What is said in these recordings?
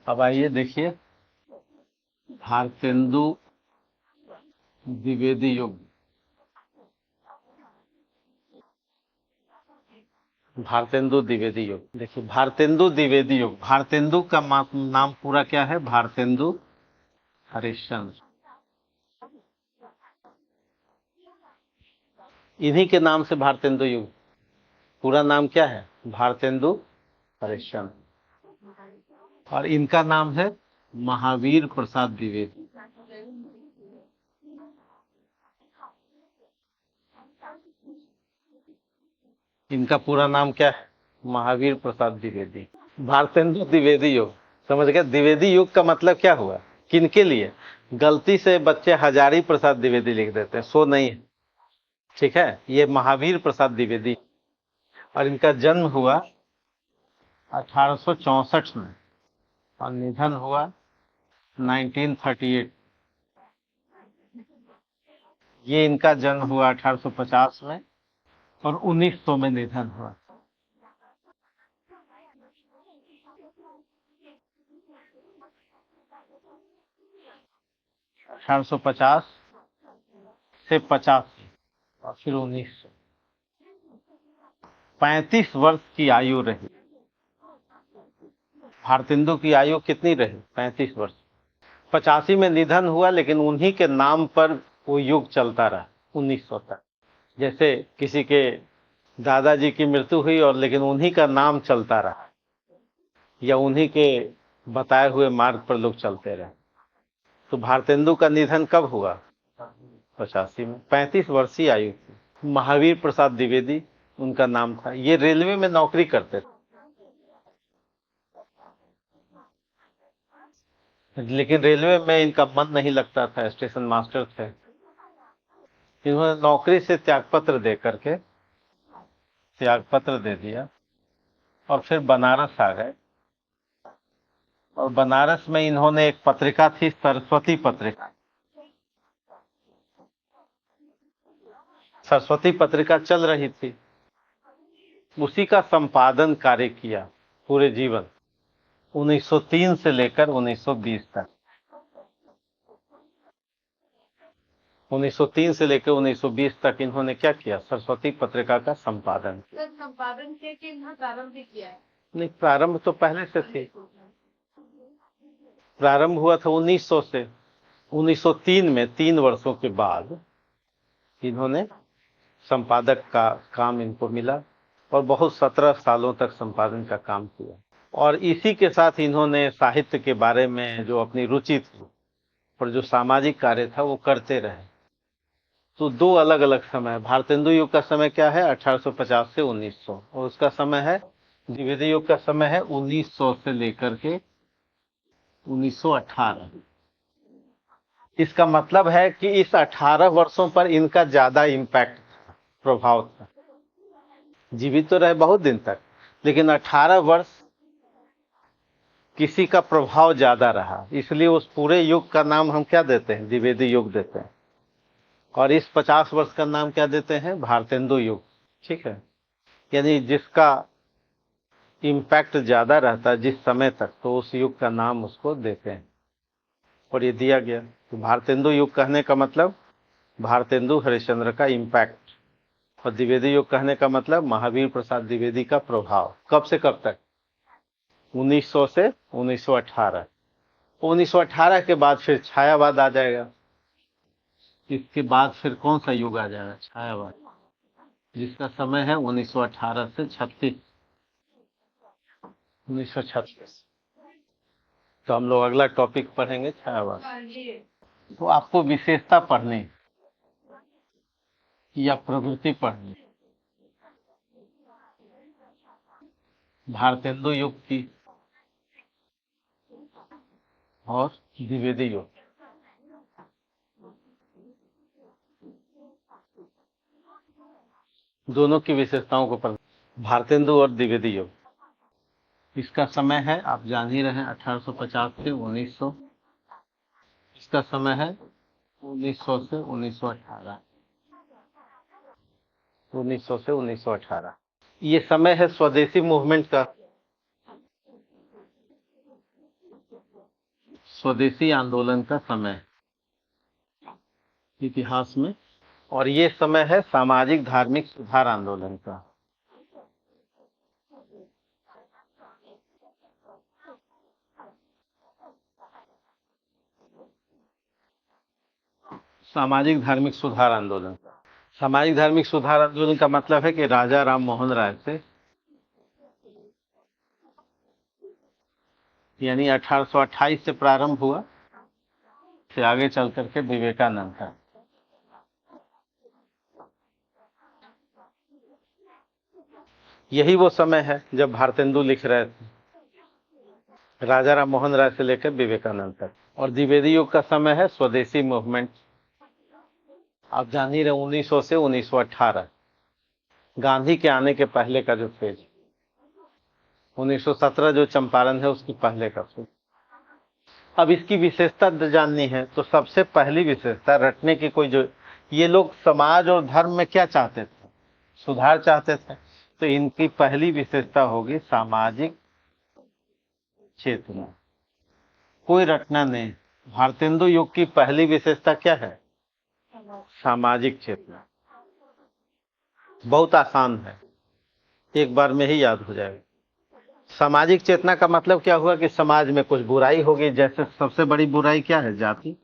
अब आइए देखिए भारतेंदु द्विवेदी युग। भारतेंदु द्विवेदी युग, देखिए भारतेंदु द्विवेदी युग। भारतेंदु का नाम पूरा क्या है? भारतेंदु हरिश्चंद्र। इन्हीं के नाम से भारतेंदु युग। पूरा नाम क्या है? भारतेंदु हरिश्चंद्र। और इनका नाम है महावीर प्रसाद द्विवेदी। इनका पूरा नाम क्या है? महावीर प्रसाद द्विवेदी। भारतेंदु द्विवेदी युग, समझ गए? द्विवेदी युग का मतलब क्या हुआ? किनके लिए? गलती से बच्चे हजारी प्रसाद द्विवेदी लिख देते हैं, सो नहीं है, ठीक है? ये महावीर प्रसाद द्विवेदी। और इनका जन्म हुआ 1864 में और निधन हुआ 1938। ये इनका जन्म हुआ 1850 में और 1900 में निधन हुआ। अठारह सौ पचास से 85 और फिर 1900। 35 वर्ष की आयु रही। भारतेंदु की आयु कितनी रही? 35 वर्ष। 85 में निधन हुआ, लेकिन उन्हीं के नाम पर वो युग चलता रहा 1900 तक। जैसे किसी के दादाजी की मृत्यु हुई और लेकिन उन्हीं का नाम चलता रहा, या उन्हीं के बताए हुए मार्ग पर लोग चलते रहे। तो भारतेंदु का निधन कब हुआ? 85 में। 35 वर्षीय आयु थी। महावीर प्रसाद द्विवेदी उनका नाम था। ये रेलवे में नौकरी करते थे, लेकिन रेलवे में इनका मन नहीं लगता था, स्टेशन मास्टर थे। इन्होंने नौकरी से त्यागपत्र दे दिया और फिर बनारस आ गए। और बनारस में इन्होंने एक पत्रिका थी, सरस्वती पत्रिका। सरस्वती पत्रिका चल रही थी, उसी का संपादन कार्य किया पूरे जीवन, 1903 से लेकर 1920 तक। 1903 से लेकर 1920 तक इन्होंने क्या किया? सरस्वती पत्रिका का संपादन किया। संपादन के इन्होंने प्रारंभ भी किया है? नहीं, प्रारंभ तो पहले से थी। प्रारंभ हुआ था 1900 से। 1903 में 3 वर्षों के बाद इन्होंने संपादक का काम इनको मिला और बहुत 17 सालों तक संपादन का काम किया। और इसी के साथ इन्होंने साहित्य के बारे में जो अपनी रुचि थी और जो सामाजिक कार्य था वो करते रहे। तो 2 अलग अलग समय। भारतेंदु युग का समय क्या है? 1850 से 1900। और उसका समय है, द्विवेदी युग का समय है 1900 से लेकर के 1918। इसका मतलब है कि इस 18 वर्षों पर इनका ज्यादा इम्पैक्ट, प्रभाव था। जीवित तो रहे बहुत दिन तक, लेकिन 18 वर्ष किसी का प्रभाव ज्यादा रहा, इसलिए उस पूरे युग का नाम हम क्या देते हैं? द्विवेदी युग देते हैं। और इस 50 वर्ष का नाम क्या देते हैं? भारतेंदु युग। ठीक है, यानी जिसका इम्पैक्ट ज्यादा रहता है जिस समय तक, तो उस युग का नाम उसको देते हैं। और ये दिया गया। तो भारतेंदु युग कहने का मतलब भारतेंदु हरिश्चंद्र का इम्पैक्ट, और द्विवेदी युग कहने का मतलब महावीर प्रसाद द्विवेदी का प्रभाव। कब से कब तक? 1900 से 1918। 1918 के बाद फिर छायावाद आ जाएगा। इसके बाद फिर कौन सा युग आ जाएगा? छायावाद, जिसका समय है 1918 से 36, 1936। तो हम लोग अगला टॉपिक पढ़ेंगे छायावाद। तो आपको विशेषता पढ़नी या प्रवृत्ति पढ़नी भारतेंदु युग की और द्विवेदी युग। दोनों की विशेषताओं को पढ़ना। भारतेंदु और द्विवेदी युग, इसका समय है आप जान ही रहे हैं 1850 से 1900। इसका समय है 1900 से 1918। 1900 से 1918 ये समय है स्वदेशी मूवमेंट का। स्वदेशी आंदोलन का समय इतिहास में, और ये समय है सामाजिक धार्मिक सुधार आंदोलन का। सामाजिक धार्मिक सुधार आंदोलन। सामाजिक धार्मिक सुधार आंदोलन का मतलब है कि राजा राम मोहन राय से, यानी 1828 से प्रारंभ हुआ, से आगे चल करके विवेकानंद था। यही वो समय है जब भारतेंदु लिख रहे थे, राजा राम मोहन राय से लेकर विवेकानंद तक। और द्विवेदी युग का समय है स्वदेशी मूवमेंट। आप जान ही रहे 1900 से 1918, गांधी के आने के पहले का जो फेज। 1917 जो चंपारण है उसकी पहले का फेज। अब इसकी विशेषता जाननी है तो सबसे पहली विशेषता रटने की कोई जो, ये लोग समाज और धर्म में क्या चाहते थे? सुधार चाहते थे। तो इनकी पहली विशेषता होगी सामाजिक चेतना। कोई रटना नहीं। भारतेंदु युग की पहली विशेषता क्या है? सामाजिक चेतना। बहुत आसान है, एक बार में ही याद हो जाएगा। सामाजिक चेतना का मतलब क्या हुआ कि समाज में कुछ बुराई होगी। जैसे सबसे बड़ी बुराई क्या है? जाति।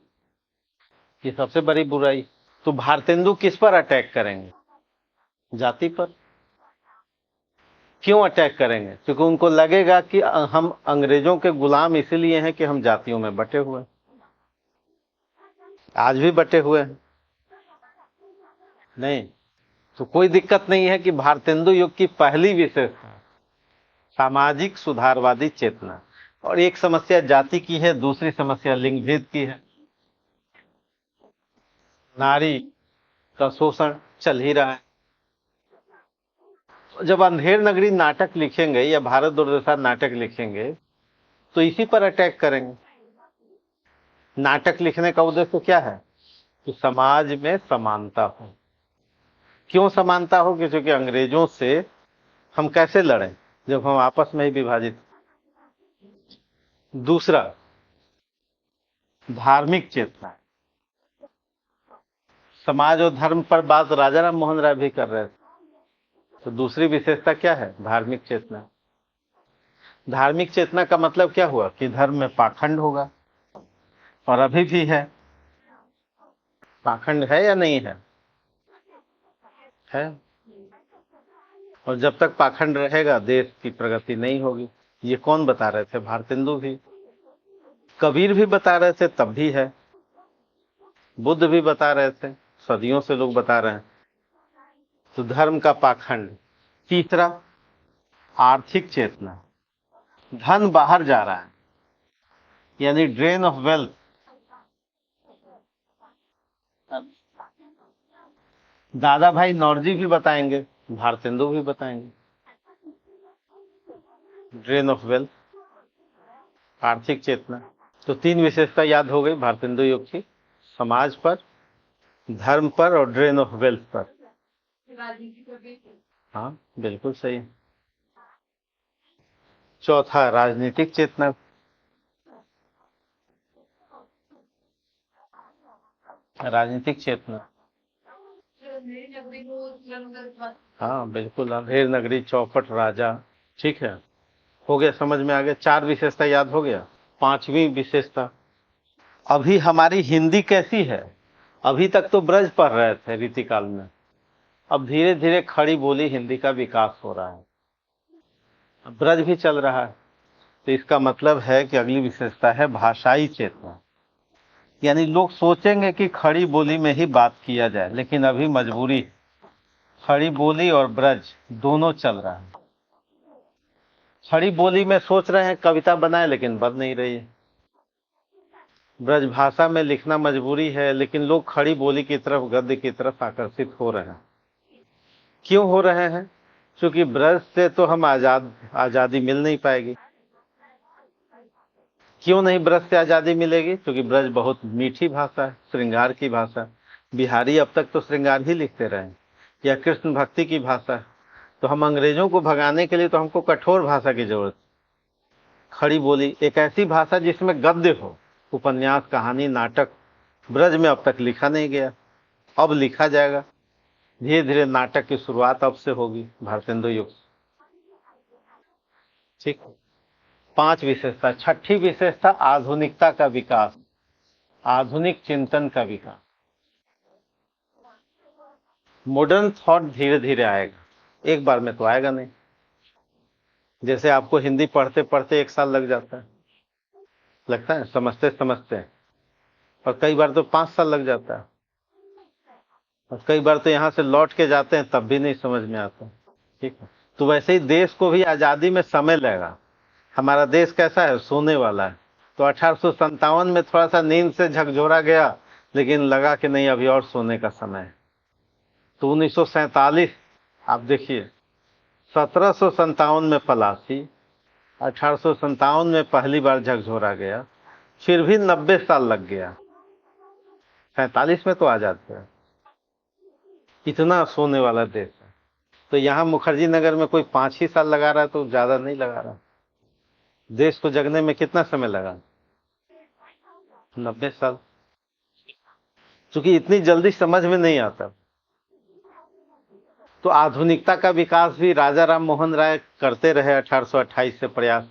ये सबसे बड़ी बुराई। तो भारतेंदु किस पर अटैक करेंगे? जाति पर। क्यों अटैक करेंगे? क्योंकि उनको लगेगा कि हम अंग्रेजों के गुलाम इसीलिए हैं कि हम जातियों में बटे हुए हैं। आज भी बटे हुए हैं। नहीं तो कोई दिक्कत नहीं है कि भारतेंदु युग की पहली विशेषता सामाजिक सुधारवादी चेतना। और एक समस्या जाति की है, दूसरी समस्या लिंग भेद की है। नारी का शोषण चल ही रहा है। जब अंधेर नगरी नाटक लिखेंगे या भारत दुर्दशा नाटक लिखेंगे तो इसी पर अटैक करेंगे। नाटक लिखने का उद्देश्य क्या है? कि समाज में समानता हो। क्यों समानता हो? क्योंकि अंग्रेजों से हम कैसे लड़ें जब हम आपस में ही विभाजित। दूसरा, धार्मिक चेतना। समाज और धर्म पर बात राजा राम मोहन राय भी कर रहे थे। तो दूसरी विशेषता क्या है? धार्मिक चेतना। धार्मिक चेतना का मतलब क्या हुआ? कि धर्म में पाखंड होगा, और अभी भी है। पाखंड है या नहीं है? है। और जब तक पाखंड रहेगा देश की प्रगति नहीं होगी। ये कौन बता रहे थे? भारतेंदु भी, कबीर भी बता रहे थे, तब भी है। बुद्ध भी बता रहे थे, सदियों से लोग बता रहे हैं। तो धर्म का पाखंड। तीसरा, आर्थिक चेतना। धन बाहर जा रहा है, यानी ड्रेन ऑफ वेल्थ। दादा भाई नौरोजी भी बताएंगे, भारतेंदु भी बताएंगे। ड्रेन ऑफ वेल्थ, आर्थिक चेतना। तो तीन विशेषता याद हो गई भारतेंदु युग की, समाज पर, धर्म पर और ड्रेन ऑफ वेल्थ पर। राजनीति पर भी। हाँ बिल्कुल सही। चौथा, राजनीतिक चेतना। राजनीतिक चेतना। नई नगरी को जंगल। हाँ बिल्कुल, अंधेर नगरी, चौपट राजा। ठीक है, हो गया, समझ में आ गया। चार विशेषता याद हो गया। पांचवी विशेषता, अभी हमारी हिंदी कैसी है? अभी तक तो ब्रज पढ़ रहे थे रीतिकाल में, अब धीरे धीरे खड़ी बोली हिंदी का विकास हो रहा है, अब ब्रज भी चल रहा है। तो इसका मतलब है कि अगली विशेषता है भाषाई चेतना। यानी लोग सोचेंगे कि खड़ी बोली में ही बात किया जाए, लेकिन अभी मजबूरी, खड़ी बोली और ब्रज दोनों चल रहा है। खड़ी बोली में सोच रहे हैं कविता बनाए, लेकिन बन नहीं रही है। ब्रज भाषा में लिखना मजबूरी है, लेकिन लोग खड़ी बोली की तरफ, गद्य की तरफ आकर्षित हो रहे हैं। क्यों हो रहे हैं? क्योंकि ब्रज से तो हम आजादी मिल नहीं पाएगी। क्यों नहीं ब्रज से आजादी मिलेगी? क्योंकि ब्रज बहुत मीठी भाषा है, श्रृंगार की भाषा। बिहारी अब तक तो श्रृंगार ही लिखते रहे, या कृष्ण भक्ति की भाषा है। तो हम अंग्रेजों को भगाने के लिए तो हमको कठोर भाषा की जरूरत। खड़ी बोली, एक ऐसी भाषा जिसमें गद्य हो, उपन्यास, कहानी, नाटक ब्रज में अब तक लिखा नहीं गया, अब लिखा जाएगा। धीरे धीरे नाटक की शुरुआत अब से होगी, भारतेंदु युग। ठीक। 5 विशेषता। छठी विशेषता आधुनिकता का विकास, आधुनिक चिंतन का विकास। मॉडर्न थॉट धीरे धीरे आएगा, एक बार में तो आएगा नहीं। जैसे आपको हिंदी पढ़ते पढ़ते 1 साल लग जाता है, लगता है समझते समझते, और कई बार तो 5 साल लग जाता है, और कई बार तो यहाँ से लौट के जाते हैं तब भी नहीं समझ में आता। ठीक है, तो वैसे ही देश को भी आजादी में समय लगेगा। हमारा देश कैसा है, सोने वाला है। तो 1857 में थोड़ा सा नींद से झकझोरा गया, लेकिन लगा कि नहीं अभी और सोने का समय है। तो 1947 आप देखिए, 1757 में पलासी, 1857 में पहली बार झकझोरा गया, फिर भी 90 साल लग गया, 47 में तो आजाद गया। इतना सोने वाला देश है। तो यहाँ मुखर्जी नगर में कोई 5 ही साल लगा रहा है तो ज्यादा नहीं लगा रहा। देश को जगने में कितना समय लगा, 90 साल। क्योंकि इतनी जल्दी समझ में नहीं आता। तो आधुनिकता का विकास भी राजा राम मोहन राय करते रहे 1828 से प्रयास,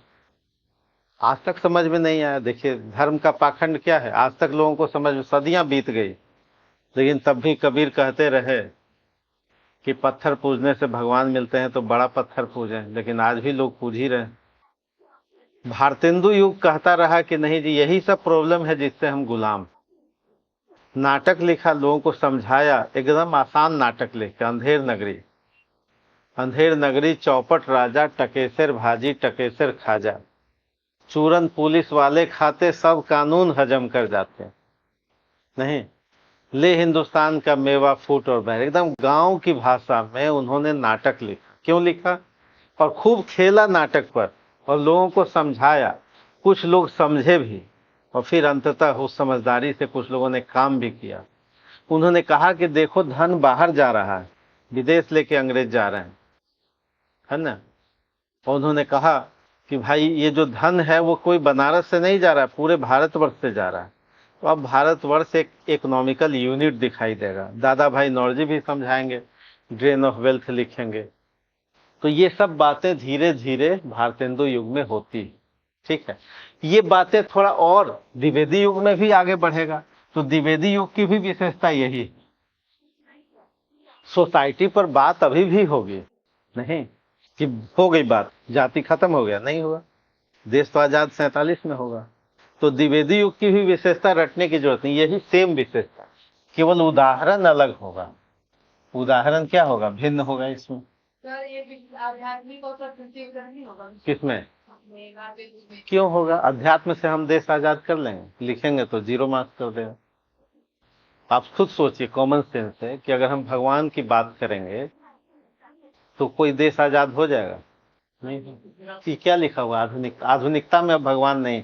आज तक समझ में नहीं आया। देखिए धर्म का पाखंड क्या है, आज तक लोगों को समझ में, सदियां बीत गई, लेकिन तब भी कबीर कहते रहे कि पत्थर पूजने से भगवान मिलते हैं तो बड़ा पत्थर पूजें, लेकिन आज भी लोग पूज ही रहे हैं। भारतेंदु युग कहता रहा कि नहीं जी यही सब प्रॉब्लम है जिससे हम गुलाम। नाटक लिखा, लोगों को समझाया, एकदम आसान नाटक लिख के, अंधेर नगरी। अंधेर नगरी, चौपट राजा, टकेसर भाजी टकेसर खाजा, चूरन पुलिस वाले खाते, सब कानून हजम कर जाते। नहीं, ले हिंदुस्तान का मेवा फूट और बहर, एकदम गांव की भाषा में उन्होंने नाटक लिखा। क्यों लिखा, और खूब खेला नाटक पर, और लोगों को समझाया। कुछ लोग समझे भी, और फिर अंततः उस समझदारी से कुछ लोगों ने काम भी किया। उन्होंने कहा कि देखो धन बाहर जा रहा है, विदेश लेके अंग्रेज जा रहे हैं, है ना। और उन्होंने कहा कि भाई ये जो धन है वो कोई बनारस से नहीं जा रहा है, पूरे भारतवर्ष से जा रहा है। तो अब भारतवर्ष एक इकोनॉमिकल यूनिट दिखाई देगा। दादा भाई नौरोजी भी समझाएंगे, ड्रेन ऑफ वेल्थ लिखेंगे। तो ये सब बातें धीरे धीरे भारतेंदु युग में होती। ठीक है, ये बातें थोड़ा और द्विवेदी युग में भी आगे बढ़ेगा। तो द्विवेदी युग की भी विशेषता यही, सोसाइटी पर बात अभी भी होगी, नहीं कि हो गई बात, जाति खत्म हो गया, नहीं हुआ। देश तो आजाद 47 में होगा। तो द्विवेदी युग की भी विशेषता रटने की जरूरत नहीं, यही सेम विशेषता, केवल उदाहरण अलग होगा। उदाहरण क्या होगा, भिन्न होगा इसमें। सर ये आध्यात्मिक और प्रतियोगिता नहीं होगा किसमें, अपने गाते में? क्यों होगा, अध्यात्म से हम देश आजाद कर लेंगे, लिखेंगे तो 0 मार्क्स कर देगा। आप खुद सोचिए, कॉमन सेंस है कि अगर हम भगवान की बात करेंगे तो कोई देश आजाद हो जाएगा, नहीं। कि क्या लिखा हुआ, आधुनिकता में अब भगवान नहीं।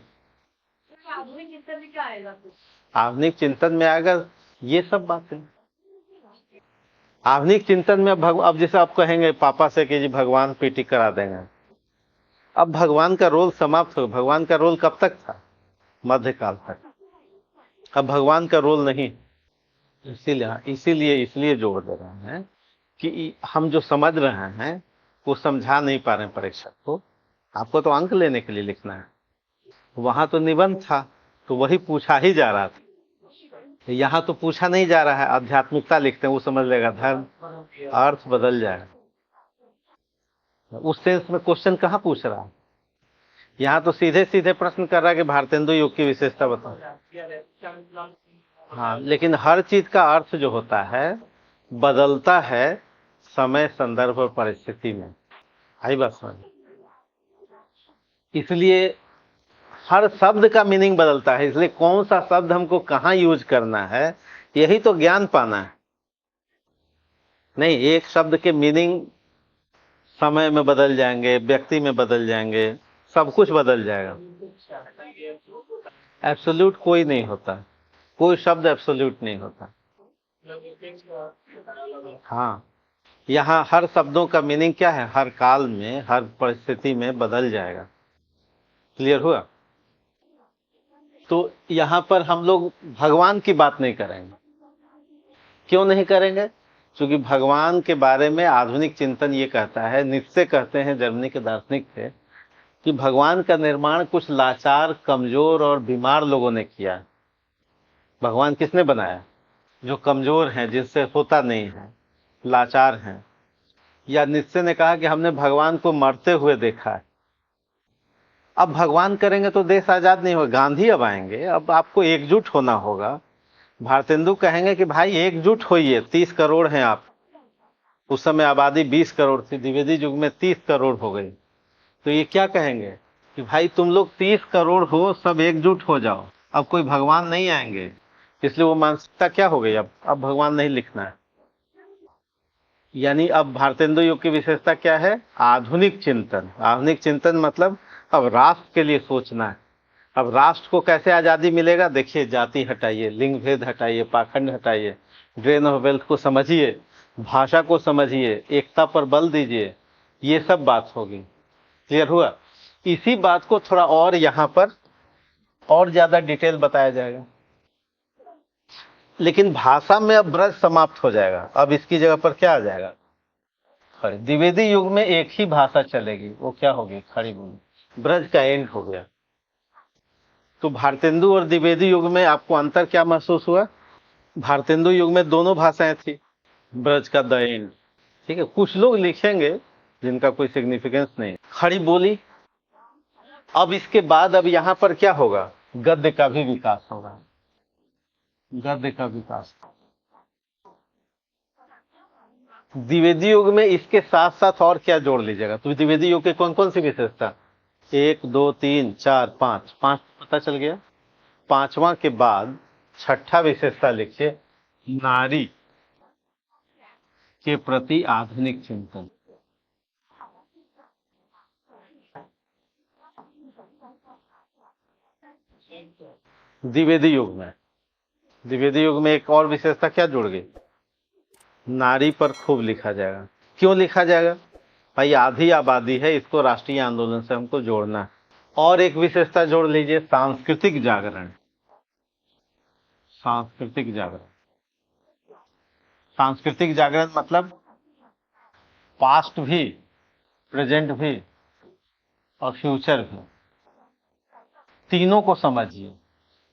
आधुनिक चिंतन में क्या आएगा? आधुनिक चिंतन में आएगा ये सब बातें। आधुनिक चिंतन में अब जैसे आप कहेंगे पापा से कि जी भगवान पीटी करा देंगे, अब भगवान का रोल समाप्त हो। भगवान का रोल कब तक था, मध्यकाल तक। अब भगवान का रोल नहीं। इसलिए जोड़ दे रहे हैं कि हम जो समझ रहे हैं वो समझा नहीं पा रहे हैं परीक्षक को। आपको तो अंक लेने के लिए लिखना है, वहां तो निबंध था तो वही पूछा ही जा रहा था, यहाँ तो पूछा नहीं जा रहा है। आध्यात्मिकता लिखते हैं, वो समझ लेगा, धर्म अर्थ बदल जाएगा। उस सेंस में क्वेश्चन कहाँ पूछ रहा है, यहाँ तो सीधे सीधे प्रश्न कर रहा है कि भारतेंदु युग की विशेषता बताओ। हाँ, लेकिन हर चीज का अर्थ जो होता है बदलता है समय, संदर्भ और परिस्थिति में। आई बात समझ। इसलिए हर शब्द का मीनिंग बदलता है, इसलिए कौन सा शब्द हमको कहाँ यूज करना है यही तो ज्ञान पाना है। नहीं, एक शब्द के मीनिंग समय में बदल जाएंगे, व्यक्ति में बदल जाएंगे, सब कुछ बदल जाएगा। एब्सोल्यूट कोई नहीं होता, कोई शब्द एब्सोल्यूट नहीं होता। हाँ, यहाँ हर शब्दों का मीनिंग क्या है, हर काल में, हर परिस्थिति में बदल जाएगा। क्लियर हुआ। तो यहाँ पर हम लोग भगवान की बात नहीं करेंगे। क्यों नहीं करेंगे? क्योंकि भगवान के बारे में आधुनिक चिंतन ये कहता है, नीत्शे कहते हैं, जर्मनी के दार्शनिक थे, कि भगवान का निर्माण कुछ लाचार, कमजोर और बीमार लोगों ने किया। भगवान किसने बनाया? जो कमजोर हैं, जिनसे होता नहीं है, लाचार हैं। या नीत्शे ने कहा कि हमने भगवान को मरते हुए देखा है। अब भगवान करेंगे तो देश आजाद नहीं होगा। गांधी अब आएंगे, अब आपको एकजुट होना होगा। भारतेंदु कहेंगे कि भाई एकजुट होइए, 30 करोड़ हैं आप। उस समय आबादी 20 करोड़ थी, द्विवेदी युग में 30 करोड़ हो गई। तो ये क्या कहेंगे कि भाई तुम लोग 30 करोड़ हो, सब एकजुट हो जाओ, अब कोई भगवान नहीं आएंगे। इसलिए वो मानसिकता क्या हो गई, अब भगवान नहीं लिखना है। यानी अब भारतेंदु युग की विशेषता क्या है? आधुनिक चिंतन। आधुनिक चिंतन मतलब अब राष्ट्र के लिए सोचना है। अब राष्ट्र को कैसे आजादी मिलेगा? देखिए, जाति हटाइए, लिंग भेद हटाइए, पाखंड हटाइए, ड्रेन ऑफ वेल्थ को समझिए, भाषा को समझिए, एकता पर बल दीजिए, ये सब बात होगी। क्लियर हुआ? इसी बात को थोड़ा और यहाँ पर और ज्यादा डिटेल बताया जाएगा। लेकिन भाषा में अब ब्रज समाप्त हो जाएगा। अब इसकी जगह पर क्या आ जाएगा? खड़ी। द्विवेदी युग में एक ही भाषा चलेगी, वो क्या होगी? खड़ी बोली। ब्रज का एंड हो गया। तो भारतेंदु और द्विवेदी युग में आपको अंतर क्या महसूस हुआ? भारतेंदु युग में दोनों भाषाएं थी, ब्रज का द एंड। ठीक है, कुछ लोग लिखेंगे जिनका कोई सिग्निफिकेंस नहीं। खड़ी बोली। अब इसके बाद अब यहां पर क्या होगा? गद्य का भी विकास होगा। गद्य का विकास। द्विवेदी युग में इसके साथ साथ और क्या जोड़ लीजिएगा? तो द्विवेदी युग के कौन कौन सी विशेषता? 1 2 3 4 5, 5 पता चल गया। पांचवा के बाद छठा विशेषता लिखिए, नारी के प्रति आधुनिक चिंतन। द्विवेदी युग में एक और विशेषता क्या जुड़ गई? नारी पर खूब लिखा जाएगा। क्यों लिखा जाएगा? भाई आधी आबादी है, इसको राष्ट्रीय आंदोलन से हमको जोड़ना है। और एक विशेषता जोड़ लीजिए, सांस्कृतिक जागरण। सांस्कृतिक जागरण। सांस्कृतिक जागरण मतलब पास्ट भी, प्रेजेंट भी और फ्यूचर भी, तीनों को समझिए।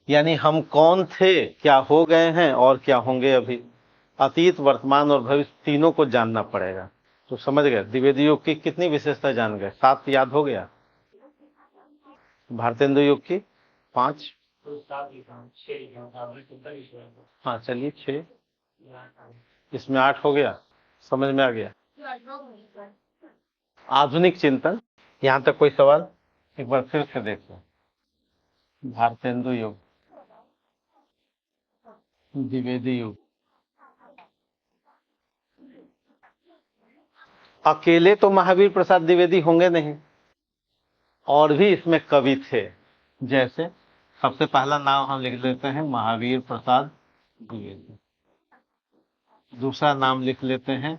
यानी हम कौन थे, क्या हो गए हैं और क्या होंगे अभी। अतीत, वर्तमान और भविष्य तीनों को जानना पड़ेगा। तो समझ गए द्विवेदी युग की कितनी विशेषता जान गए? 7 याद हो गया। भारतेंदु युग की 5। हाँ चलिए 6, इसमें 8 हो गया। समझ में आ गया? आधुनिक चिंतन। यहां तक कोई सवाल? एक बार फिर से देखो, भारतेंदु युग, द्विवेदी युग। अकेले तो महावीर प्रसाद द्विवेदी होंगे नहीं, और भी इसमें कवि थे। जैसे सबसे पहला नाम हम लिख लेते हैं महावीर प्रसाद द्विवेदी। दूसरा नाम लिख लेते हैं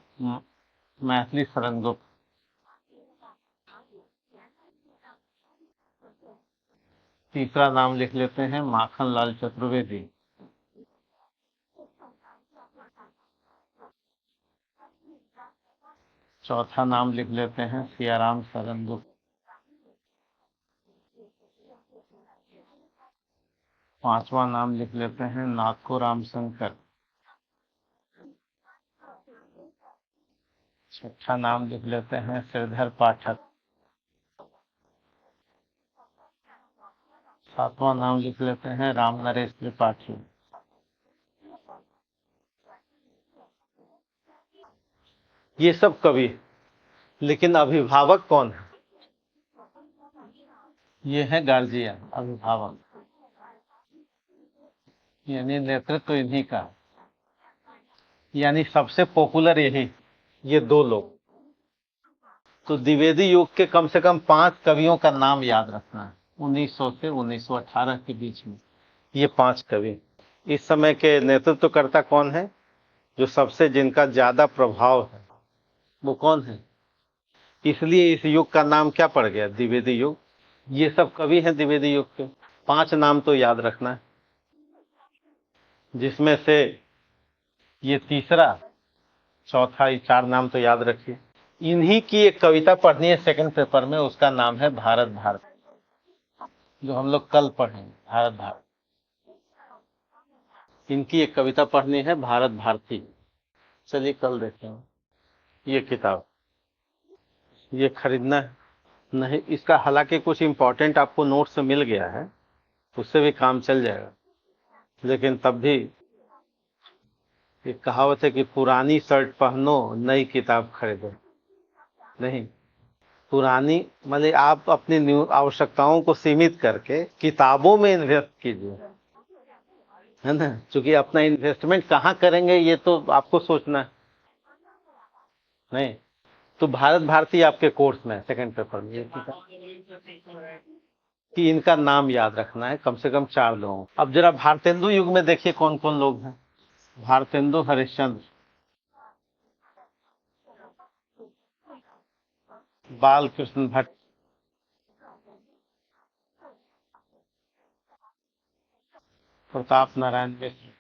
मैथिली शरण गुप्त। तीसरा नाम लिख लेते हैं माखनलाल चतुर्वेदी। चौथा नाम लिख लेते हैं सियाराम शरण गुप्त। पांचवा नाम लिख लेते हैं नाथूराम शंकर। छठा नाम लिख लेते हैं श्रीधर पाठक। सातवां नाम लिख लेते हैं राम नरेश त्रिपाठी। ये सब कवि, लेकिन अभिभावक कौन है? ये है गार्जियन, अभिभावक, यानी नेतृत्व इन्हीं का। यानी सबसे पॉपुलर यही, ये 2 लोग। तो द्विवेदी युग के कम से कम 5 कवियों का नाम याद रखना है, 1900 से 1918 के बीच में। ये 5 कवि। इस समय के नेतृत्वकर्ता कौन है? जो सबसे, जिनका ज्यादा प्रभाव है, वो कौन है? इसलिए इस युग का नाम क्या पड़ गया? द्विवेदी युग। ये सब कवि हैं द्विवेदी युग के। 5 नाम तो याद रखना है, जिसमें से ये तीसरा, चौथा, ये 4 नाम तो याद रखिए। इन्हीं की एक कविता पढ़नी है सेकंड पेपर में, उसका नाम है भारत भारत, जो हम लोग कल पढ़ेंगे, भारत भारत। इनकी एक कविता पढ़नी है, भारत भारती। चलिए कल देखते हैं। ये किताब, ये खरीदना है नहीं, इसका हालांकि कुछ इंपॉर्टेंट आपको नोट से मिल गया है, उससे भी काम चल जाएगा, लेकिन तब भी एक कहावत है कि पुरानी शर्ट पहनो, नई किताब खरीदो। नहीं, पुरानी मतलब आप अपनी आवश्यकताओं को सीमित करके किताबों में इन्वेस्ट कीजिए, है ना। क्योंकि अपना इन्वेस्टमेंट कहाँ करेंगे ये तो आपको सोचना है। नहीं तो भारत भारती आपके कोर्स में सेकंड पेपर में, ये कि इनका नाम याद रखना है, कम से कम 4 लोगों। अब जरा भारतेंदु युग में देखिए कौन कौन लोग हैं। भारतेंदु हरिश्चंद्र, बाल कृष्ण भट्ट, प्रताप नारायण मिश्र,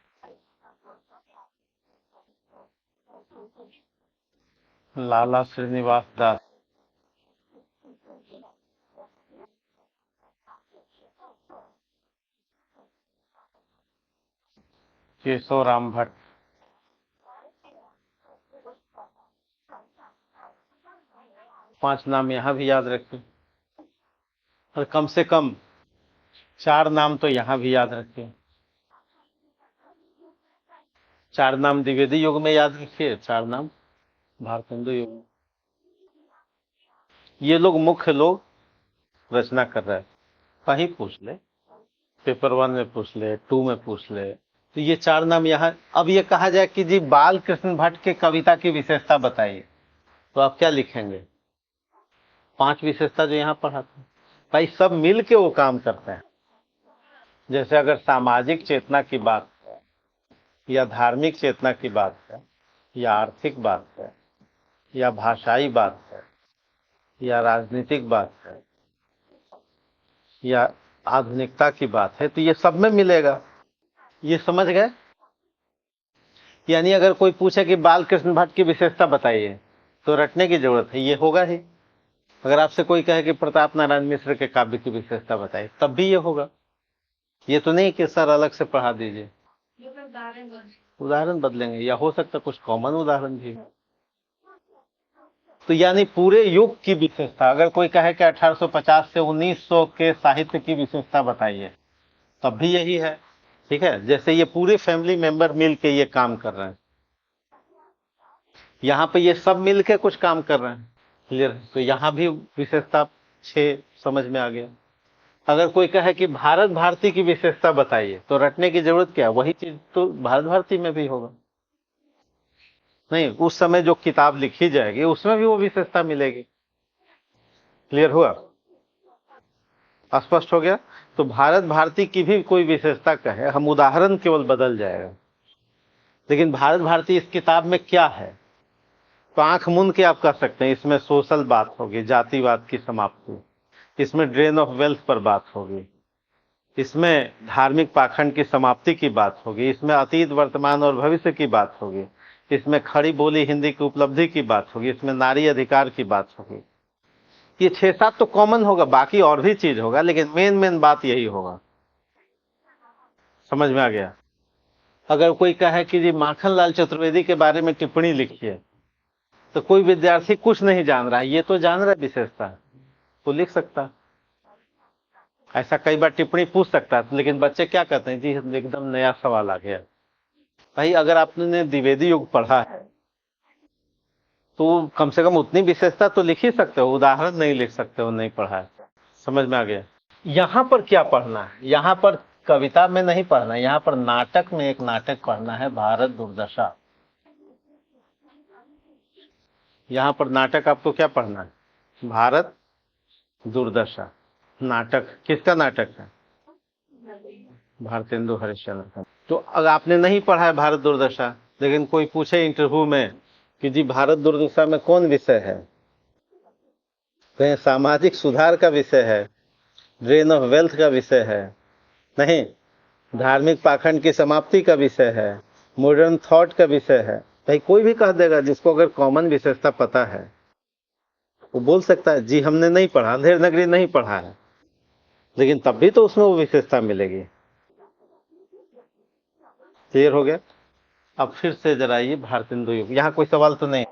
लाला श्रीनिवास दास, केशव राम भट्ट, पांच नाम यहाँ भी याद रखिए, और कम से कम 4 नाम तो यहाँ भी याद रखिए। 4 नाम द्विवेदी युग में याद रखिए, 4 नाम भारतेंदु युग में। ये लोग मुख्य लोग रचना कर रहे हैं, कहीं पूछ ले, पेपर 1 में पूछ ले, 2 में पूछ ले, तो ये 4 नाम यहाँ। अब ये कहा जाए कि जी बाल कृष्ण भट्ट के कविता की विशेषता बताइए, तो आप क्या लिखेंगे? 5 विशेषता जो यहाँ पढ़ाते हैं भाई, सब मिल के वो काम करते हैं। जैसे अगर सामाजिक चेतना की बात है, या धार्मिक चेतना की बात है, या आर्थिक बात है, या भाषाई बात है, या राजनीतिक बात है, या आधुनिकता की बात है, तो ये सब में मिलेगा। ये समझ गए? यानी अगर कोई पूछे कि बाल कृष्ण भट्ट की विशेषता बताइए, तो रटने की जरूरत है, ये होगा ही। अगर आपसे कोई कहे कि प्रताप नारायण मिश्र के काव्य की विशेषता बताइए, तब भी ये होगा। ये तो नहीं कि सर अलग से पढ़ा दीजिए, उदाहरण बदलेंगे, या हो सकता कुछ कॉमन उदाहरण भी। तो यानी पूरे युग की विशेषता, अगर कोई कहे कि 1850 से 1900 के साहित्य की विशेषता बताइए, तब भी यही है। ठीक है, जैसे ये पूरे फैमिली मेंबर मिल के ये काम कर रहे हैं, यहाँ पे ये सब मिल के कुछ काम कर रहे हैं, क्लियर है? तो यहाँ भी विशेषता 6 समझ में आ गया। अगर कोई कहे कि भारत भारती की विशेषता बताइए, तो रटने की जरूरत क्या, वही चीज तो भारत भारती में भी होगा। नहीं, उस समय जो किताब लिखी जाएगी उसमें भी वो विशेषता मिलेगी। क्लियर हुआ? स्पष्ट हो गया? तो भारत भारती की भी कोई विशेषता कहे, हम उदाहरण केवल बदल जाएगा, लेकिन भारत भारती इस किताब में क्या है, तो आंख मूंद के आप कह सकते हैं इसमें सोशल बात होगी, जातिवाद की समाप्ति, इसमें ड्रेन ऑफ वेल्थ पर बात होगी, इसमें धार्मिक पाखंड की समाप्ति की बात होगी, इसमें अतीत वर्तमान और भविष्य की बात होगी, इसमें खड़ी बोली हिंदी की उपलब्धि की बात होगी, इसमें नारी अधिकार की बात होगी। ये 6-7 तो कॉमन होगा, बाकी और भी चीज होगा, लेकिन मेन बात यही होगा। समझ में आ गया? अगर कोई कहे कि जी माखनलाल चतुर्वेदी के बारे में टिप्पणी लिखिए, तो कोई विद्यार्थी कुछ नहीं जान रहा है, ये तो जान रहा है विशेषता, तो लिख सकता। ऐसा कई बार टिप्पणी पूछ सकता है, लेकिन बच्चे क्या कहते हैं, जी एकदम नया सवाल आ गया। भाई अगर आपने द्विवेदी युग पढ़ा है, तो कम से कम उतनी विशेषता तो लिख ही सकते हो, उदाहरण नहीं लिख सकते हो, नहीं पढ़ा है। समझ में आ गया? यहाँ पर क्या पढ़ना है, यहाँ पर कविता में नहीं पढ़ना है, यहाँ पर नाटक में एक नाटक पढ़ना है, भारत दुर्दशा। यहाँ पर नाटक आपको क्या पढ़ना है, भारत दुर्दशा। नाटक किसका नाटक है? भारतेंदु हरिश्चंद्र का। तो अगर आपने नहीं पढ़ा है भारत दुर्दशा, लेकिन कोई पूछे इंटरव्यू में कि जी भारत दुर्दशा में कौन विषय है, कहीं सामाजिक सुधार का विषय है, ड्रेन ऑफ वेल्थ का विषय है, नहीं, धार्मिक पाखंड की समाप्ति का विषय है, मॉडर्न थॉट का विषय है। भाई कोई भी कह देगा, जिसको अगर कॉमन विशेषता पता है वो बोल सकता है जी हमने नहीं पढ़ा, अंधेर नगरी नहीं पढ़ा है, लेकिन तब भी तो उसमें वो विशेषता मिलेगी। क्लियर हो गया? अब फिर से जरा ये भारतेंदु युग, यहाँ कोई सवाल तो नहीं?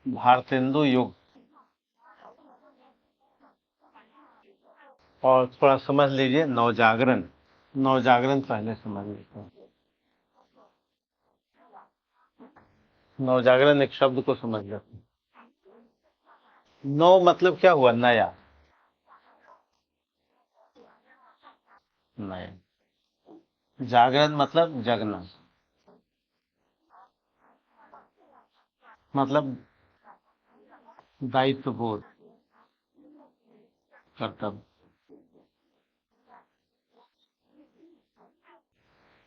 भारतेंदु युग, और थोड़ा समझ लीजिए नवजागरण। नवजागरण पहले समझ लेते हैं। नवजागरण एक शब्द को समझ लेते हैं। नव मतलब क्या हुआ? नया। नया। जागरण मतलब जगना, मतलब दायित्व बोध, कर्तव्य।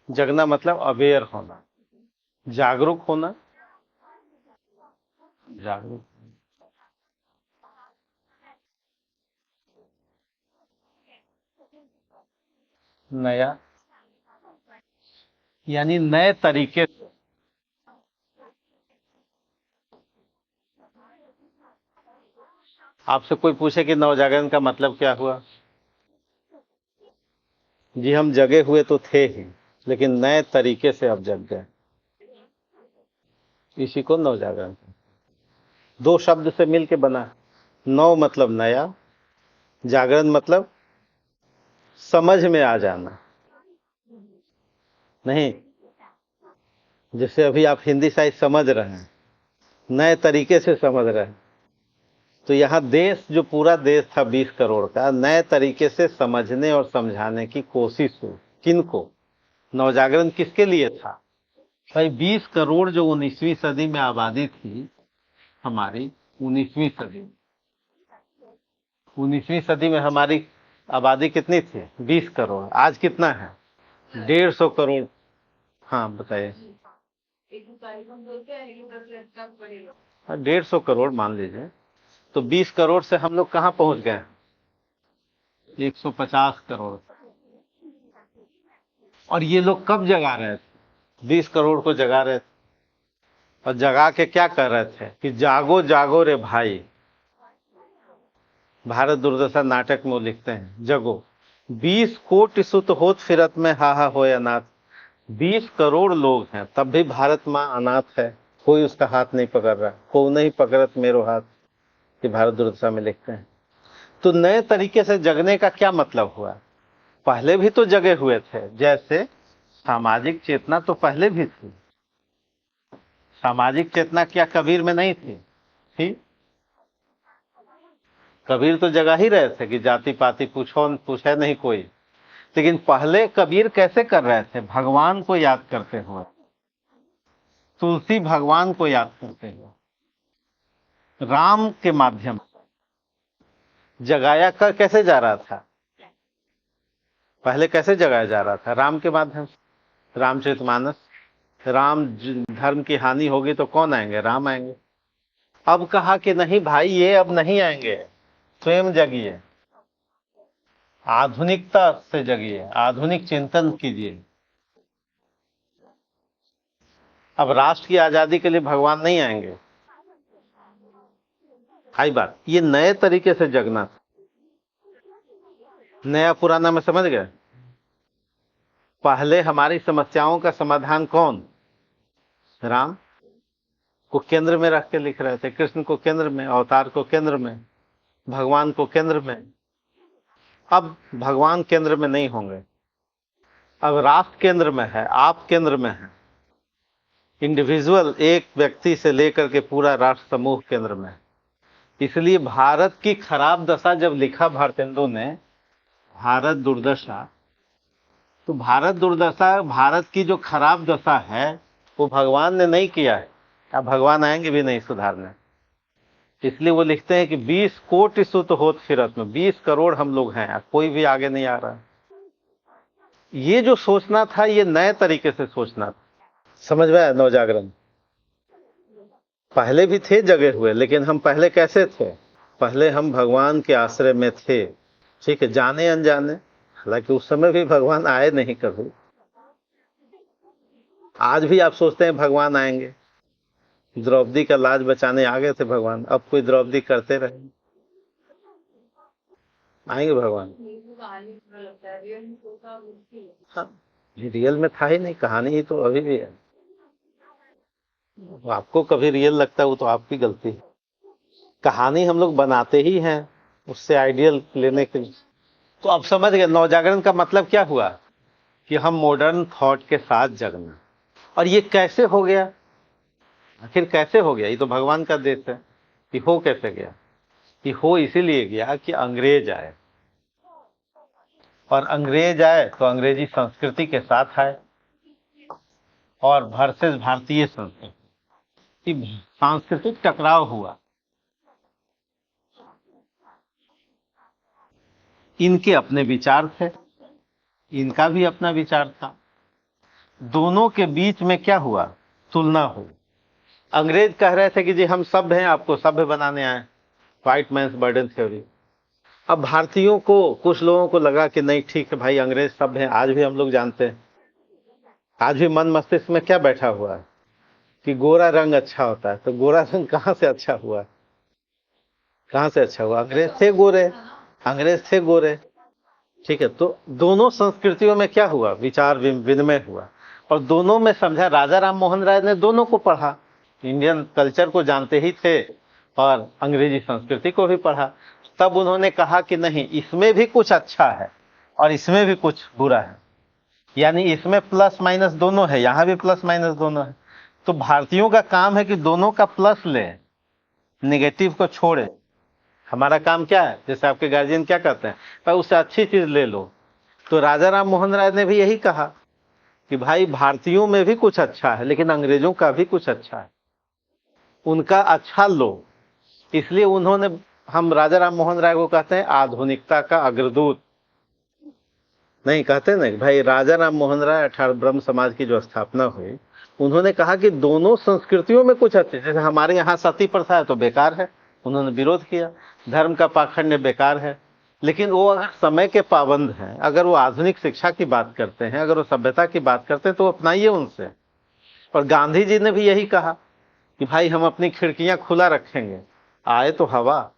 जगना मतलब अवेयर होना, जागरूक होना, जागरूक। नया यानी नए तरीके से। आपसे कोई पूछे कि नवजागरण का मतलब क्या हुआ, जी हम जगे हुए तो थे ही, लेकिन नए तरीके से अब जग गए, इसी को नवजागरण। दो शब्द से मिलके बना। नव मतलब नया, जागरण मतलब समझ में आ जाना। नहीं, जैसे अभी आप हिंदी साहित्य समझ रहे हैं, नए तरीके से समझ रहे हैं, तो यहाँ देश, जो पूरा देश था 20 करोड़ का, नए तरीके से समझने और समझाने की कोशिश हुई। किनको? नवजागरण किसके लिए था? भाई 20 करोड़ जो 19वीं सदी में आबादी थी हमारी, 19वीं सदी, 19वीं सदी में हमारी आबादी कितनी थी? 20 करोड़। आज कितना है? 150 करोड़। हाँ बताइए। एक तारीख हम बोलते हैं कि 10 लाख कम पड़ेगा। हाँ, 150 करोड़ मान लीजिए, तो 20 करोड़ से हम लोग कहाँ पहुंच गए? 150 करोड़। और ये लोग कब जगा रहे थे? 20 करोड़ को जगा रहे थे, और जगा के क्या कर रहे थे कि जागो जागो रे भाई। भारत दुर्दशा नाटक में वो लिखते हैं, जगो 20 कोटि सुत होत फिरत में हाहा होय अनाथ। 20 करोड़ लोग हैं, तब भी भारत माँ अनाथ है, कोई उसका हाथ नहीं पकड़ रहा, को नहीं पकड़त मेरो हाथ, ये भारत दुर्दशा में लिखते हैं। तो नए तरीके से जगने का क्या मतलब हुआ? पहले भी तो जगे हुए थे, जैसे सामाजिक चेतना तो पहले भी थी। सामाजिक चेतना क्या कबीर में नहीं थी? थी। कबीर तो जगा ही रहे थे कि जाति पाति पूछे नहीं कोई, लेकिन पहले कबीर कैसे कर रहे थे? भगवान को याद करते हुए, तुलसी भगवान को याद करते हुए, राम के माध्यम से जगाया कर कैसे जा रहा था? पहले कैसे जगाया जा रहा था? राम के माध्यम से, रामचरितमानस। राम धर्म की हानि होगी तो कौन आएंगे? राम आएंगे। अब कहा कि नहीं भाई ये अब नहीं आएंगे, स्वयं जगिए, आधुनिकता से जगिए, आधुनिक चिंतन कीजिए। अब राष्ट्र की आजादी के लिए भगवान नहीं आएंगे। आई बात, ये नए तरीके से जगना था। नया पुराना में समझ गए? पहले हमारी समस्याओं का समाधान कौन? राम को केंद्र में रख के लिख रहे थे, कृष्ण को केंद्र में, अवतार को केंद्र में, भगवान को केंद्र में। अब भगवान केंद्र में नहीं होंगे, अब राष्ट्र केंद्र में है, आप केंद्र में है, इंडिविजुअल, एक व्यक्ति से लेकर के पूरा राष्ट्र समूह केंद्र में है। इसलिए भारत की खराब दशा जब लिखा भारतेंदु ने, भारत दुर्दशा, तो भारत दुर्दशा, भारत की जो खराब दशा है वो भगवान ने नहीं किया है, अब भगवान आएंगे भी नहीं सुधारने। इसलिए वो लिखते हैं कि 20 कोटि सुत होत फिरत में, 20 करोड़ हम लोग हैं, कोई भी आगे नहीं आ रहा। ये जो सोचना था, ये नए तरीके से सोचना था। समझ में आया? नवजागरण पहले भी थे जगे हुए, लेकिन हम पहले कैसे थे? पहले हम भगवान के आश्रय में थे, ठीक है, जाने अनजाने, हालांकि उस समय भी भगवान आए नहीं कभी। आज भी आप सोचते हैं भगवान आएंगे, द्रौपदी का लाज बचाने आ गए थे भगवान, अब कोई द्रौपदी करते रहे, आएंगे भगवान? ये तो कहानी बुरा लगता है, रियल में सोचना मुश्किल है। हाँ, ये रियल में था ही नहीं, कहानी ही तो अभी भी है। आपको कभी रियल लगता है वो तो आपकी गलती है। कहानी हम लोग बनाते ही हैं उससे आइडियल लेने के लिए। तो आप समझ गए नवजागरण का मतलब क्या हुआ, कि हम मॉडर्न थॉट के साथ जगना। और ये कैसे हो गया, आखिर कैसे हो गया? ये तो भगवान का देश है कि हो कैसे गया। कि हो इसीलिए गया कि अंग्रेज आए, और अंग्रेज आए तो अंग्रेजी संस्कृति के साथ आए, और वर्सेस भारतीय संस्कृति, सांस्कृतिक टकराव हुआ। इनके अपने विचार थे, इनका भी अपना विचार था, दोनों के बीच में क्या हुआ, तुलना हुई। अंग्रेज कह रहे थे कि जी हम सभ्य हैं, आपको सभ्य बनाने आए, व्हाइट मैन्स बर्डन थ्योरी। अब भारतीयों को, कुछ लोगों को लगा कि नहीं ठीक है भाई, अंग्रेज सभ्य हैं, आज भी हम लोग जानते हैं, आज भी मन मस्तिष्क में क्या बैठा हुआ है कि गोरा रंग अच्छा होता है। तो गोरा रंग कहाँ से अच्छा हुआ, कहाँ से अच्छा हुआ? अंग्रेज थे गोरे, अंग्रेज थे गोरे। ठीक है, तो दोनों संस्कृतियों में क्या हुआ, विचार विनिमय हुआ, और दोनों में समझा। राजा राम मोहन राय ने दोनों को पढ़ा, इंडियन कल्चर को जानते ही थे और अंग्रेजी संस्कृति को भी पढ़ा। तब उन्होंने कहा कि नहीं, इसमें भी कुछ अच्छा है और इसमें भी कुछ बुरा है, यानी इसमें प्लस माइनस दोनों है, यहां भी प्लस माइनस दोनों है। तो भारतीयों का काम है कि दोनों का प्लस ले, निगेटिव को छोड़े। हमारा काम क्या है, जैसे आपके गार्जियन क्या कहते हैं, भाई उससे अच्छी चीज ले लो। तो राजा राम मोहन राय ने भी यही कहा कि भाई भारतीयों में भी कुछ अच्छा है, लेकिन अंग्रेजों का भी कुछ अच्छा है, उनका अच्छा लो। इसलिए उन्होंने, हम राजा राम मोहन राय को कहते हैं आधुनिकता का अग्रदूत। नहीं कहते ना भाई, राजा राम मोहन राय 18 ब्रह्म समाज की जो स्थापना हुई, उन्होंने कहा कि दोनों संस्कृतियों में कुछ अच्छे, जैसे हमारे यहाँ सती प्रथा है तो बेकार है, उन्होंने विरोध किया, धर्म का पाखंड बेकार है। लेकिन वो अगर समय के पाबंद हैं, अगर वो आधुनिक शिक्षा की बात करते हैं, अगर वो सभ्यता की बात करते हैं, तो अपनाइए उनसे। और गांधी जी ने भी यही कहा कि भाई हम अपनी खिड़कियां खुला रखेंगे, आए तो हवा,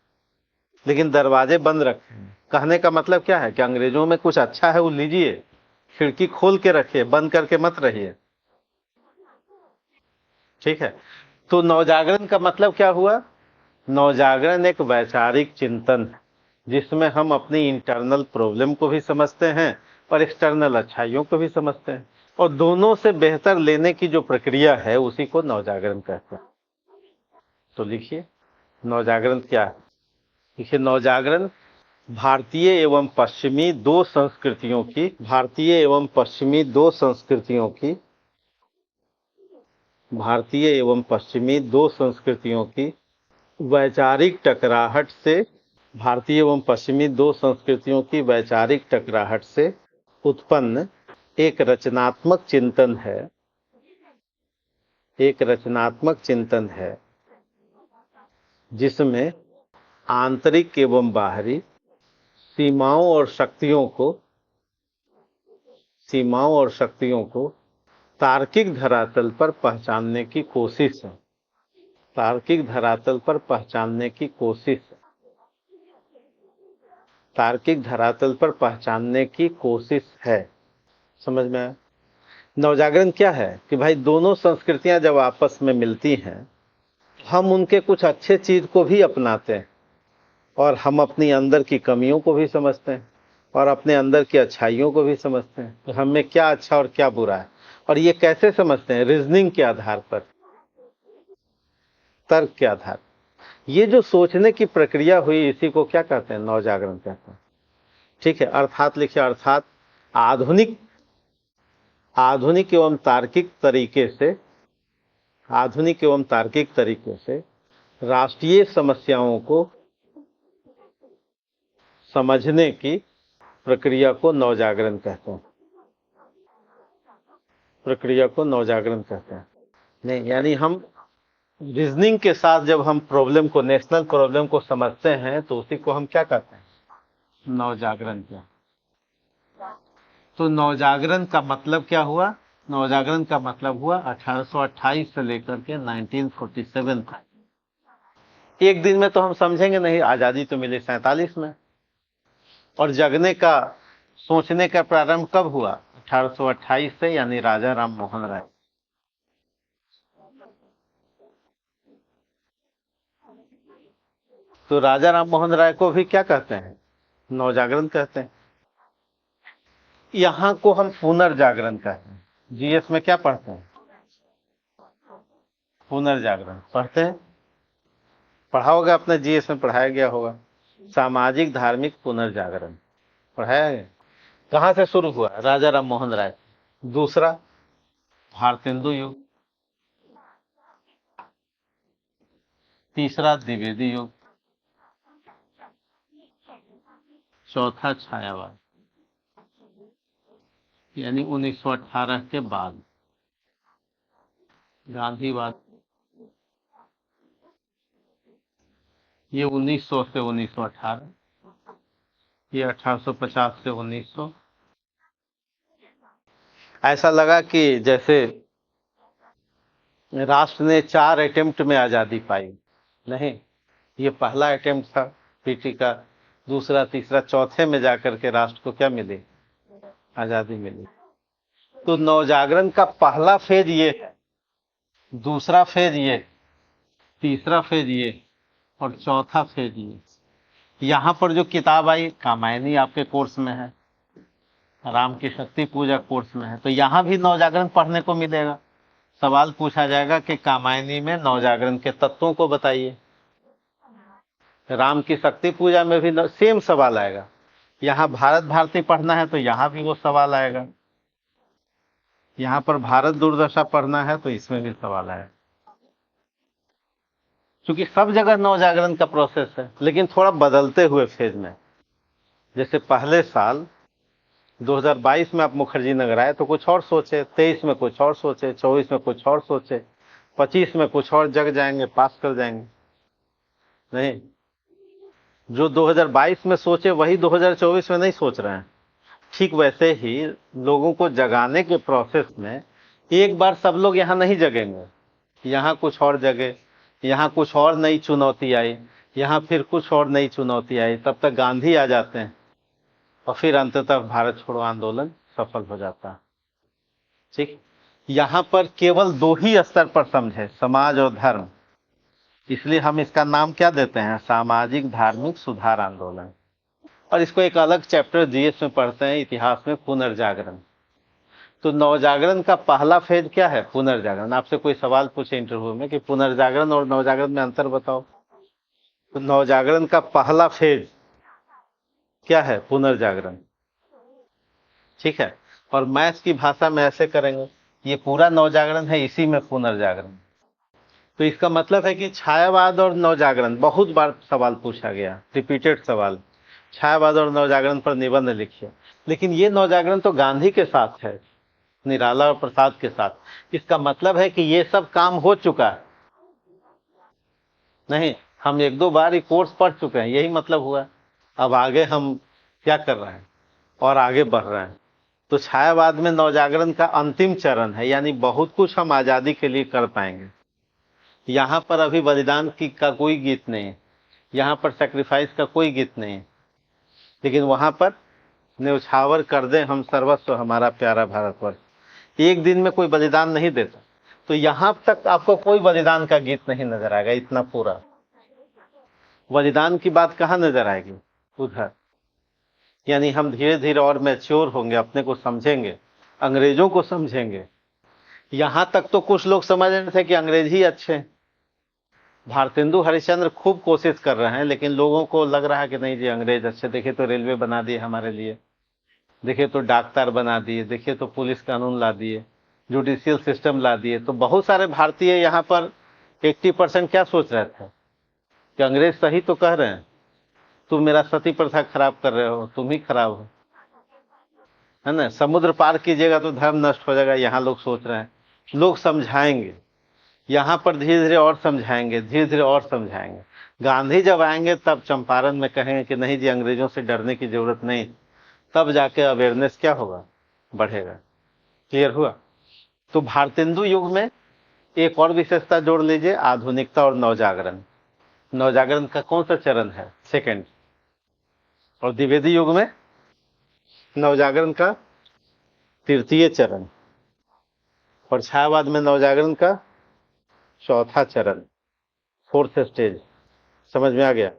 लेकिन दरवाजे बंद रखेंगे। कहने का मतलब क्या है कि अंग्रेजों में कुछ अच्छा है वो लीजिए, खिड़की खोल के रखिए, बंद करके मत रहिए। ठीक है, तो नवजागरण का मतलब क्या हुआ? नवजागरण एक वैचारिक चिंतन है जिसमें हम अपनी इंटरनल प्रॉब्लम को भी समझते हैं और एक्सटर्नल अच्छाइयों को भी समझते हैं, और दोनों से बेहतर लेने की जो प्रक्रिया है उसी को नवजागरण कहते हैं। तो लिखिए नवजागरण क्या है। देखिए, नवजागरण भारतीय एवं पश्चिमी दो संस्कृतियों की, भारतीय एवं पश्चिमी दो संस्कृतियों की, भारतीय एवं पश्चिमी दो संस्कृतियों की वैचारिक टकराहट से, भारतीय एवं पश्चिमी दो संस्कृतियों की वैचारिक टकराहट से उत्पन्न एक रचनात्मक चिंतन है, एक रचनात्मक चिंतन है जिसमें आंतरिक एवं बाहरी सीमाओं और शक्तियों को, सीमाओं और शक्तियों को तार्किक धरातल पर पहचानने की कोशिश है, तार्किक धरातल पर पहचानने की कोशिश है, तार्किक धरातल पर पहचानने की कोशिश है। समझ में आया? नवजागरण क्या है कि भाई दोनों संस्कृतियां जब आपस में मिलती हैं, हम उनके कुछ अच्छे चीज को भी अपनाते हैं, और हम अपनी अंदर की कमियों को भी समझते हैं और अपने अंदर की अच्छाइयों को भी समझते हैं, तो हमें क्या अच्छा और क्या बुरा है। और ये कैसे समझते हैं? रीजनिंग के आधार पर, तर्क के आधार। ये जो सोचने की प्रक्रिया हुई, इसी को क्या कहते हैं? नवजागरण कहते हैं। ठीक है, अर्थात लिखिए, अर्थात आधुनिक, आधुनिक एवं तार्किक तरीके से, आधुनिक एवं तार्किक तरीके से राष्ट्रीय समस्याओं को समझने की प्रक्रिया को नवजागरण कहते हैं, प्रक्रिया को नवजागरण कहते हैं। नहीं, यानी हम रीजनिंग के साथ जब हम प्रॉब्लम को, नेशनल प्रॉब्लम को समझते हैं, तो उसी को हम क्या कहते हैं? नवजागरण क्या? तो नवजागरण का मतलब क्या हुआ? नवजागरण का मतलब हुआ 1828 से लेकर के 1947 तक। एक दिन में तो हम समझेंगे नहीं, आजादी तो मिली 47 में। और जगने का, सोचने का प्रारंभ कब हुआ? 1828 से, यानी राजा राम मोहन राय। तो राजा राम मोहन राय को भी क्या कहते हैं? नवजागरण कहते हैं। यहाँ को हम पुनर्जागरण कहते हैं। जीएस में क्या पढ़ते हैं? पुनर्जागरण पढ़ते हैं, पढ़ा होगा अपने जीएस में, पढ़ाया गया होगा। सामाजिक धार्मिक पुनर्जागरण पढ़ाया है। कहाँ से शुरू हुआ? राजा राम मोहन राय। दूसरा भारतेंदु युग, तीसरा द्विवेदी युग, चौथा छायावाद, यानी 1918 के बाद गांधीवाद। ये 1900 से 1918, ये 1850 से 1900। ऐसा लगा कि जैसे राष्ट्र ने 4 अटेम्प्ट में आजादी पाई। नहीं, ये पहला अटेम्प्ट था पीटी का। दूसरा, तीसरा, चौथे में जाकर के राष्ट्र को क्या मिली? आजादी मिली। तो नवजागरण का पहला फेज ये है, दूसरा फेज ये, तीसरा फेज ये, और चौथा फेज ये। यहाँ पर जो किताब आई कामायनी आपके कोर्स में है, राम की शक्ति पूजा कोर्स में है, तो यहाँ भी नवजागरण पढ़ने को मिलेगा। सवाल पूछा जाएगा कि कामायनी में नवजागरण के तत्वों को बताइए। राम की शक्ति पूजा में भी सेम सवाल आएगा। यहाँ भारत भारती पढ़ना है तो यहाँ भी वो सवाल आएगा। यहाँ पर भारत दुर्दशा पढ़ना है तो इसमें भी सवाल आएगा। क्योंकि सब जगह नवजागरण का प्रोसेस है, लेकिन थोड़ा बदलते हुए फेज में। जैसे पहले साल 2022 में आप मुखर्जी नगर आए तो कुछ और सोचे, 23 में कुछ और सोचे, 24 में कुछ और सोचे, 25 में कुछ और जग जाएंगे, पास कर जाएंगे। नहीं, जो 2022 में सोचे वही 2024 में नहीं सोच रहे हैं। ठीक वैसे ही लोगों को जगाने के प्रोसेस में एक बार सब लोग यहाँ नहीं जगेंगे, यहाँ कुछ और जगे, यहाँ कुछ और नई चुनौती आई, यहाँ फिर कुछ और नई चुनौती आई, तब तक गांधी आ जाते हैं और फिर अंततः भारत छोड़ो आंदोलन सफल हो जाता है। ठीक, यहाँ पर केवल 2 ही स्तर पर समझे, समाज और धर्म। इसलिए हम इसका नाम क्या देते हैं? सामाजिक धार्मिक सुधार आंदोलन। और इसको एक अलग चैप्टर जीएस में पढ़ते हैं, इतिहास में, पुनर्जागरण। तो नवजागरण का पहला फेज क्या है? पुनर्जागरण। आपसे कोई सवाल पूछे इंटरव्यू में कि पुनर्जागरण और नवजागरण में अंतर बताओ, तो नवजागरण का पहला फेज क्या है? पुनर्जागरण। ठीक है, और मैथ्स की भाषा में ऐसे करेंगे, ये पूरा नवजागरण है, इसी में पुनर्जागरण। तो इसका मतलब है कि छायावाद और नवजागरण, बहुत बार सवाल पूछा गया, रिपीटेड सवाल, छायावाद और नवजागरण पर निबंध लिखिए। लेकिन ये नवजागरण तो गांधी के साथ है, निराला और प्रसाद के साथ। इसका मतलब है कि ये सब काम हो चुका है। नहीं, हम 1-2 बार ये कोर्स पढ़ चुके हैं, यही मतलब हुआ। अब आगे हम क्या कर रहे हैं? और आगे बढ़ रहे हैं। तो छायावाद में नवजागरण का अंतिम चरण है, यानी बहुत कुछ हम आजादी के लिए कर पाएंगे। यहाँ पर अभी बलिदान की का कोई गीत नहीं है, यहाँ पर सेक्रीफाइस का कोई गीत नहीं है, लेकिन वहां पर न्यौछावर कर दे हम सर्वस्व हमारा प्यारा भारतवर्ष, एक दिन में कोई बलिदान नहीं देता। तो यहां तक आपको कोई बलिदान का गीत नहीं नजर आएगा, इतना पूरा। बलिदान की बात कहाँ नजर आएगी? उधर। यानी हम धीरे धीरे और मैच्योर होंगे, अपने को समझेंगे, अंग्रेजों को समझेंगे। यहां तक तो कुछ लोग समझ रहे थे कि अंग्रेज ही अच्छे हैं। भारतेंदु हरिश्चंद्र खूब कोशिश कर रहे हैं, लेकिन लोगों को लग रहा है कि नहीं जी अंग्रेज अच्छे। देखिए तो रेलवे बना दिए हमारे लिए, देखिए तो डाकतार बना दिए, देखिए तो पुलिस कानून ला दिए, जुडिशियल सिस्टम ला दिए। तो बहुत सारे भारतीय यहाँ पर 80% क्या सोच रहे थे कि अंग्रेज सही तो कह रहे हैं, तुम मेरा सती प्रथा खराब कर रहे हो, तुम ही खराब हो, है ना। समुद्र पार कीजिएगा तो धर्म नष्ट हो जाएगा, यहाँ लोग सोच रहे हैं। लोग समझाएंगे, यहाँ पर धीरे धीरे और समझाएंगे, धीरे धीरे और समझाएंगे। गांधी जब आएंगे तब चंपारण में कहेंगे कि नहीं जी, अंग्रेजों से डरने की जरूरत नहीं, तब जाके अवेयरनेस क्या होगा, बढ़ेगा। क्लियर हुआ? तो भारतेंदु युग में एक और विशेषता जोड़ लीजिए, आधुनिकता और नवजागरण। नवजागरण का कौन सा चरण है, सेकंड। और द्विवेदी युग में नवजागरण का तृतीय चरण, और छायावाद में नवजागरण का चौथा चरण, फोर्थ स्टेज। समझ में आ गया?